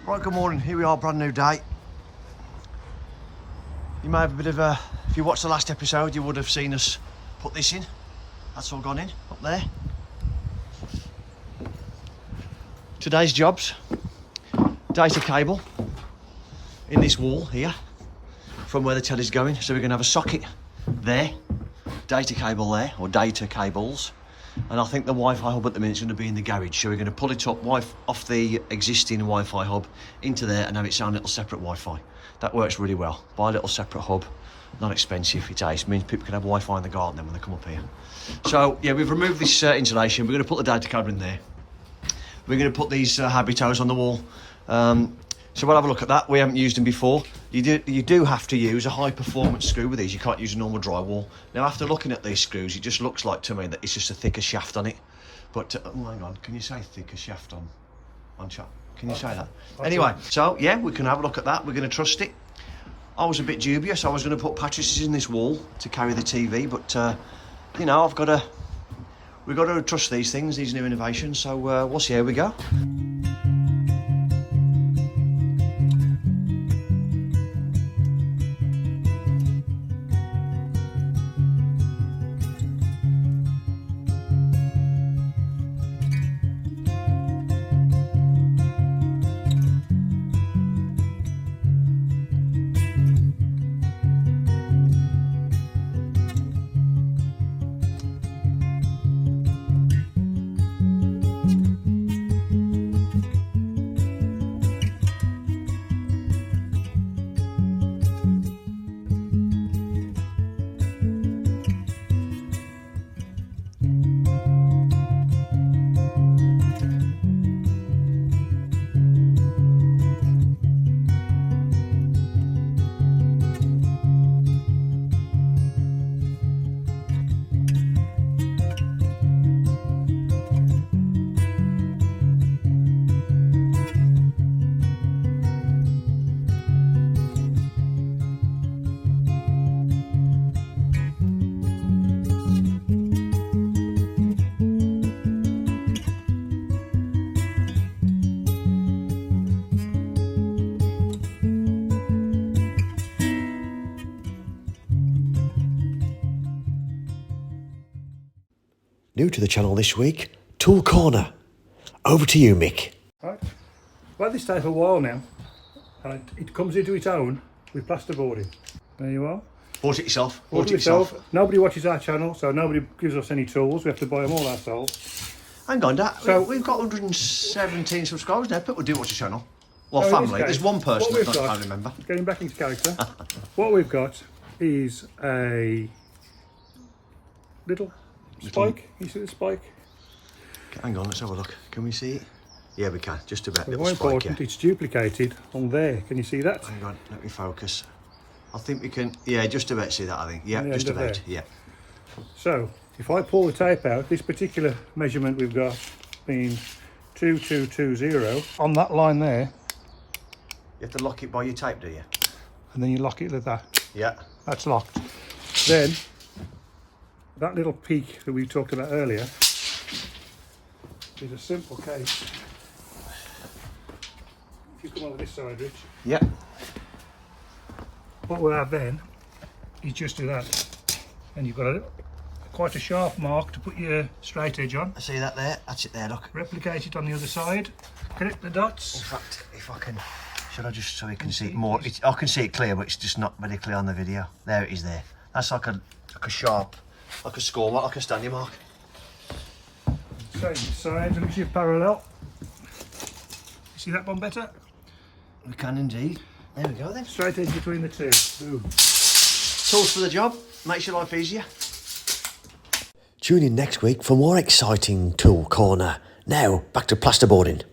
Right, good morning. Here we are, brand new day. You may have a bit of a... If you watched the last episode, you would have seen us put this in. That's all gone in, up there. Today's jobs. Data cable in this wall here, from where the telly's going. So we're going to have a socket there, data cable there, or data cables. And I think the Wi-Fi hub at the minute is going to be in the garage. So we're going to pull it up off the existing Wi-Fi hub into there and have its own little separate Wi-Fi. That works really well. Buy a little separate hub, not expensive. It's ace. Means people can have Wi-Fi in the garden then when they come up here. So yeah, we've removed this insulation. We're going to put the data cable in there. We're going to put these Habitos on the wall. So we'll have a look at that. We haven't used them before. You do have to use a high performance screw with these. You can't use a normal drywall. Now after looking at these screws, it just looks like to me that it's just a thicker shaft on it. But oh, hang on, can you say thicker shaft on chop? Can you say that? Anyway, so yeah, we can have a look at that. We're going to trust it. I was a bit dubious. I was going to put mattresses in this wall to carry the TV, but you know, we've got to trust these things, these new innovations. So we'll see how we go. New to the channel this week, Tool Corner. Over to you, Mick. Right. Well, this takes a while now, and it comes into its own with plasterboarding. There you are. Bought it yourself. Bought it yourself. Nobody watches our channel, so nobody gives us any tools. We have to buy them all ourselves. Hang on, Dad. So we've got 117 subscribers now. People do watch the channel. Well, so family. There's one person that I can't remember. Getting back into character. What we've got is a little spike. You see the spike? Hang on, let's have a look. Can we see it? Yeah, we can. Just about. More important, it's duplicated on there. Can you see that? Hang on, let me focus. I think we can. Yeah, just about see that. I think. Yeah, just about. There. Yeah. So if I pull the tape out, this particular measurement we've got being 2220 on that line there. You have to lock it by your tape, do you? And then you lock it like that. Yeah. That's locked. Then that little peak that we talked about earlier is a simple case. If you come over this side, Rich. Yeah. What we'll have then is just do that. And you've got quite a sharp mark to put your straight edge on. I see that there. That's it there, look. Replicate it on the other side. Connect the dots. In fact, if I can... Should I just so you can see it more? I can see it clear, but it's just not very clear on the video. There it is there. That's like a sharp... Like a score mark, like a standing mark. Same side, looks your parallel. You see that one better? We can indeed. There we go then. Straight edge between the two. Boom. Tools for the job. Makes your life easier. Tune in next week for more exciting Tool Corner. Now, back to plasterboarding.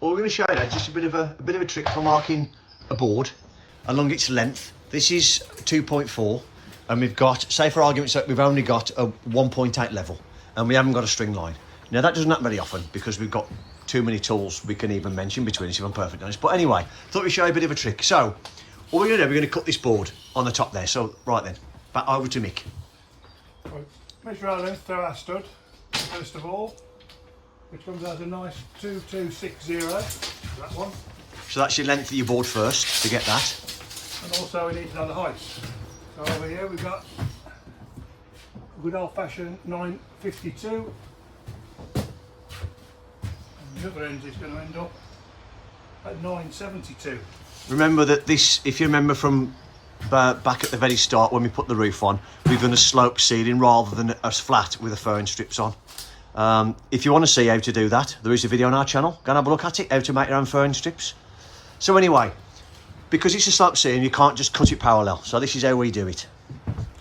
All we're going to show you now is just a bit of a trick for marking a board along its length. This is 2.4, and we've got, say for argument's sake, we've only got a 1.8 level, and we haven't got a string line. Now that doesn't happen very often because we've got too many tools we can even mention between us, if I'm perfectly honest. But anyway, thought we'd show you a bit of a trick. So, what we're going to do, we're going to cut this board on the top there. So, right then, back over to Mick. Right. Measure our length to our stud, first of all, which comes out a nice 2260, that one. So that's your length of your board first, to get that. And also we need to know the height. So over here we've got a good old fashioned 952. And the other end is going to end up at 972. Remember that this, if you remember from back at the very start when we put the roof on, we've done a slope ceiling rather than a flat with the fern strips on. If you want to see how to do that, there is a video on our channel. Go and have a look at it, how to make your own fern strips. So anyway, because it's a slope ceiling, you can't just cut it parallel. So this is how we do it.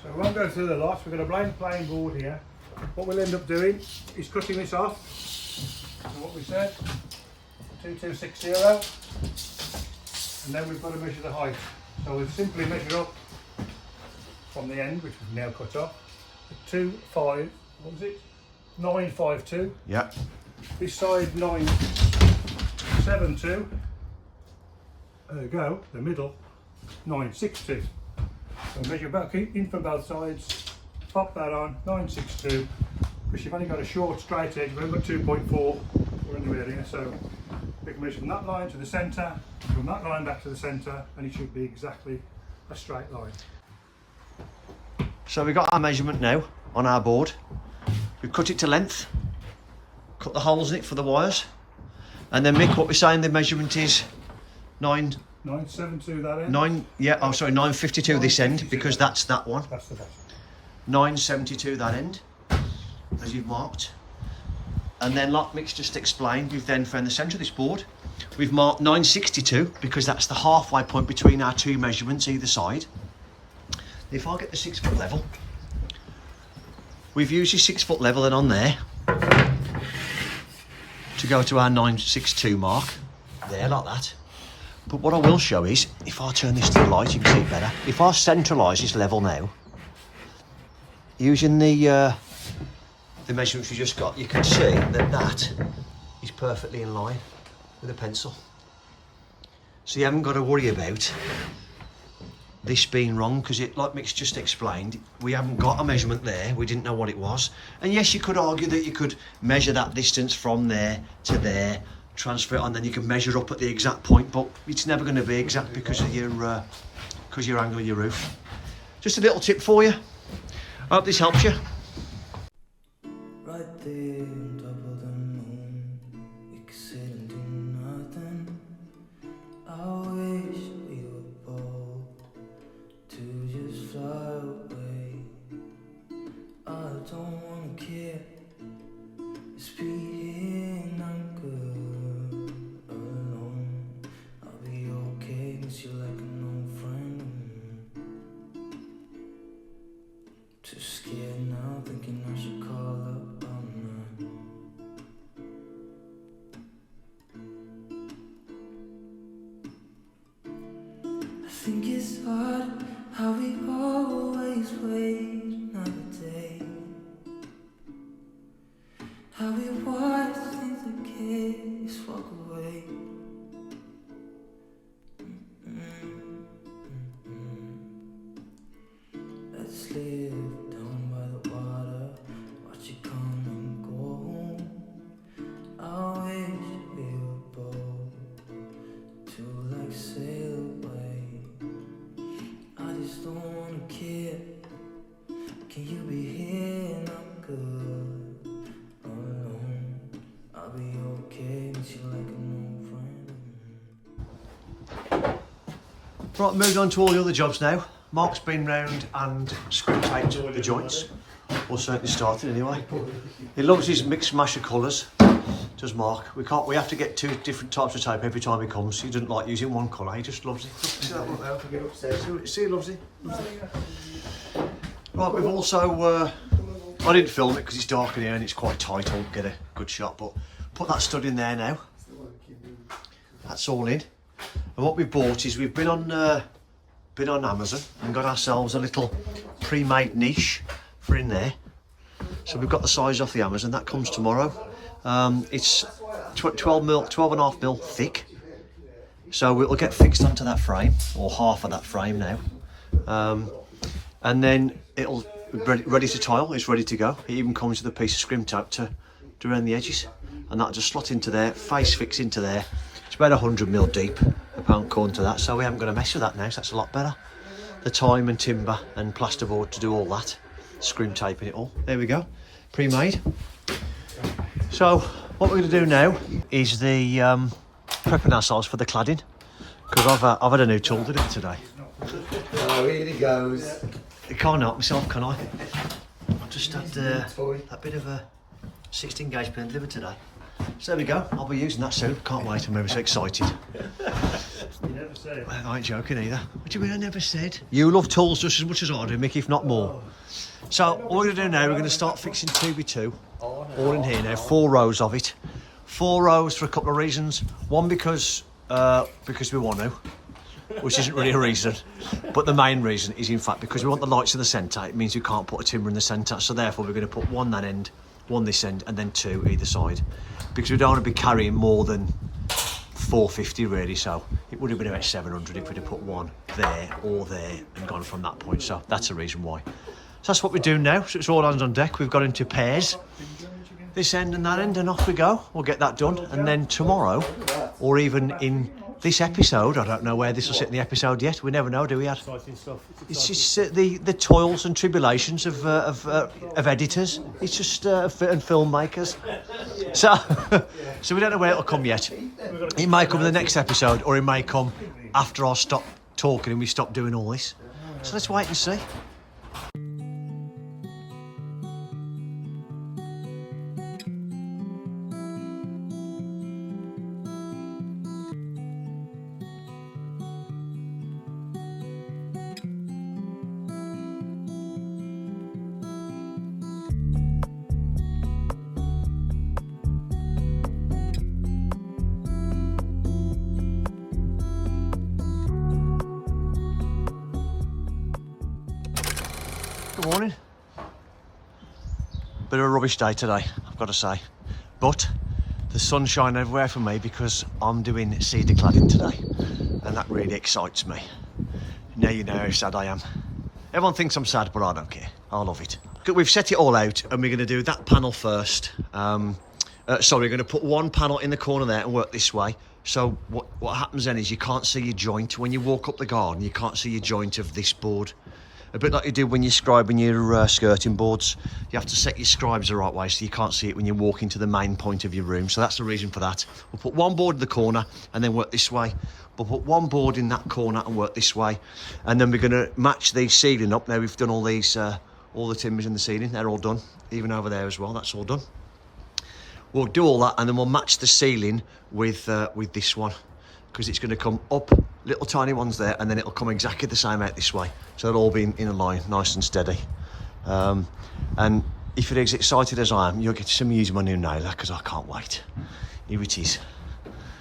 So we won't go through the lot. We've got a plain board here. What we'll end up doing is cutting this off. So what we said, 2260. And then we've got to measure the height. So we'll simply measure up from the end, which we've now cut off, 952. Yeah. This side 972. There we go, the middle 962. So measure back in from both sides, pop that on, 962. Because you've only got a short straight edge, we've got 2.4, we're in the area, so we can measure from that line to the centre, from that line back to the centre, and it should be exactly a straight line. So we've got our measurement now on our board. We've cut it to length, cut the holes in it for the wires, and then Mick, what we're saying the measurement is 972 that end. 952 this end, because that's that one. That's the bottom. 972 that end, as you've marked. And then like Mick's just explained, we've then found the centre of this board. We've marked 962 because that's the halfway point between our two measurements either side. If I get the 6 foot level, we've used your 6 foot level and on there to go to our 962 mark, there like that. But what I will show is, if I turn this to the light, you can see it better. If I centralise this level now, using the measurements we just got, you can see that that is perfectly in line with a pencil. So you haven't got to worry about this being wrong, because it, like Mick's just explained, we haven't got a measurement there, we didn't know what it was. And yes, you could argue that you could measure that distance from there to there, transfer it on, then you can measure up at the exact point, but it's never going to be exact because of your angle of your roof. Just a little tip for you. I hope this helps you. Right there on top of the moon, we could sit and do nothing. I wish we were bold to just fly away. I don't wanna care, it's being I'm good alone. I'll be okay, miss you like an old friend. Too scared now, thinking I should call up. I think it's hard how we always wait another day. How we watch things that kids walk away. Let's live down by the water, watch it come and go home. I wish we were bold to like sail away. I just don't wanna care. Can you be here and I'm good alone? I'll be okay, miss you like an old friend. Right, moving on to all the other jobs now. Mark's been round and screw taped the joints. Or certainly started anyway. He loves his mixed mash of colours, does Mark. We have to get 2 different types of tape every time he comes. He doesn't like using one colour, he just loves it. See that one there? See, he loves it. Right, we've also, I didn't film it because it's dark in here and it's quite tight, I'll get a good shot, but put that stud in there now. That's all in. And what we've bought is we've been on Amazon and got ourselves a little pre-made niche for in there. So we've got the size off the Amazon. That comes tomorrow. It's 12.5 mil thick. So it'll get fixed onto that frame, or half of that frame now. And then it'll be ready to tile. It's ready to go. It even comes with a piece of scrim tape to around the edges. And that'll just slot into there, face fix into there. It's about 100 mil deep, a pound corn to that. So we haven't got to mess with that now, so that's a lot better. The time and timber and plasterboard to do all that. Scrim taping it all. There we go. Pre-made. So what we're going to do now is the prepping ourselves for the cladding, because I've had a new tool delivered today. Oh, here he goes. I can't help myself, can I? I've just had a bit of a 16 gauge pin delivered today. So there we go. I'll be using that soon. Can't wait. I'm ever so excited. You never said. I ain't joking either. What do you mean I never said? You love tools just as much as I do, Mick, if not more. So what we're going to do now, we're going to start fixing 2x2. All in here now, 4 rows of it. 4 rows for a couple of reasons. One, because we want to, which isn't really a reason. But the main reason is, in fact, because we want the lights in the centre. It means we can't put a timber in the centre. So therefore, we're going to put 1 that end, 1 this end, and then 2 either side. Because we don't want to be carrying more than 450 really, so it would have been about 700 if we'd have put 1 there or there and gone from that point. So that's the reason why. So that's what we're doing now. So it's all hands on deck. We've got into pairs, this end and that end, and off we go. We'll get that done, and then tomorrow, or even in this episode, I don't know where this will sit in the episode yet. We never know, do we, Ad? It's just the toils and tribulations of editors. It's just and filmmakers. So we don't know where it'll come yet. It may come in the next episode, or it may come after I stop talking and we stop doing all this. So let's wait and see. Good morning. Bit of a rubbish day today, I've got to say. But the sun's shining everywhere for me because I'm doing Cedar cladding today. And that really excites me. Now you know how sad I am. Everyone thinks I'm sad, but I don't care. I love it. We've set it all out and we're going to do that panel first. Sorry, we're going to put 1 panel in the corner there and work this way. So what happens then is you can't see your joint. When you walk up the garden, you can't see your joint of this board. A bit like you do when you're scribing your skirting boards. You have to set your scribes the right way so you can't see it when you walk into the main point of your room. So that's the reason for that. We'll put 1 board in the corner and then work this way. We'll put 1 board in that corner and work this way. And then we're going to match the ceiling up. Now we've done all these, all the timbers in the ceiling. They're all done. Even over there as well, that's all done. We'll do all that and then we'll match the ceiling with this one. Because it's going to come up, little tiny ones there, and then it'll come exactly the same out this way. So it'll all be in a line, nice and steady. And if you're as excited as I am, you'll get to see me use my new nailer, because I can't wait. Here it is.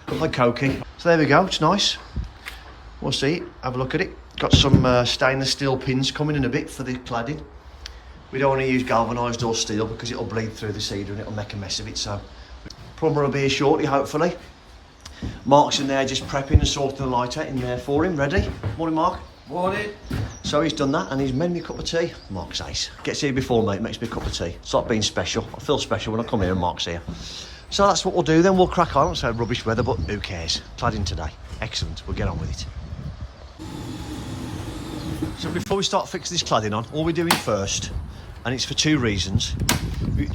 Like Cokie. So there we go, it's nice. We'll see, have a look at it. Got some stainless steel pins coming in a bit for the cladding. We don't want to use galvanised or steel, because it'll bleed through the cedar and it'll make a mess of it. So plumber will be here shortly, hopefully. Mark's in there just prepping and sorting the light out in there for him, ready. Morning, Mark. Morning. So he's done that and he's made me a cup of tea. Mark's ace. Gets here before me, makes me a cup of tea. It's like being special. I feel special when I come here and Mark's here. So that's what we'll do then. We'll crack on. It's rubbish weather, but who cares? Cladding today. Excellent. We'll get on with it. So before we start fixing this cladding on, all we're doing first, and it's for 2 reasons, we're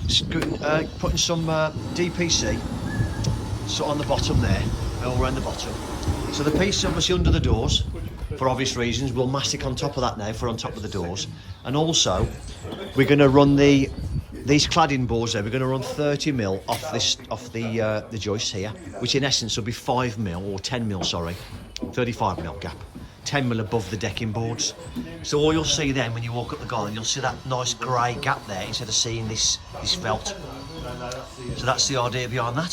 putting some DPC so on the bottom there, all around the bottom. So the piece obviously under the doors, for obvious reasons, we'll mastic on top of that now for on top of the doors. And also, we're going to run these cladding boards there, we're going to run 30 mil off the joist here, which in essence will be 5 mil, or 10 mil, sorry, 35 mil gap. 10 mil above the decking boards. So all you'll see then when you walk up the garden, you'll see that nice grey gap there instead of seeing this felt. So that's the idea behind that.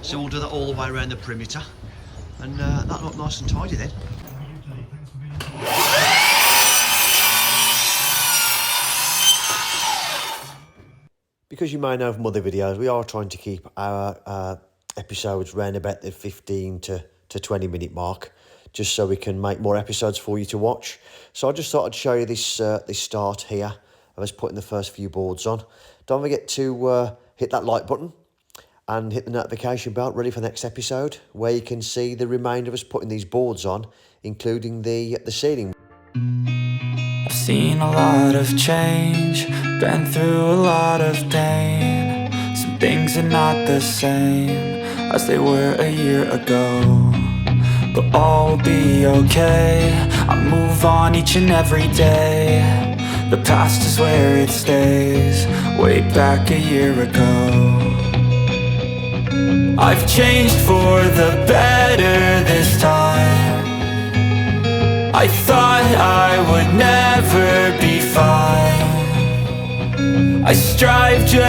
So we'll do that all the way around the perimeter. and that looked nice and tidy then. Because you may know from other videos, we are trying to keep our episodes around about the 15 to 20 minute mark, just so we can make more episodes for you to watch. So I just thought I'd show you this this start here of us putting the first few boards on. Don't forget to hit that like button and hit the notification bell, ready for the next episode, where you can see the remainder of us putting these boards on, including the ceiling. I've seen a lot of change, been through a lot of pain. Some things are not the same as they were a year ago, but all will be okay. I move on each and every day. The past is where it stays, way back a year ago. I've changed for the better this time. I thought I would never be fine. I strive just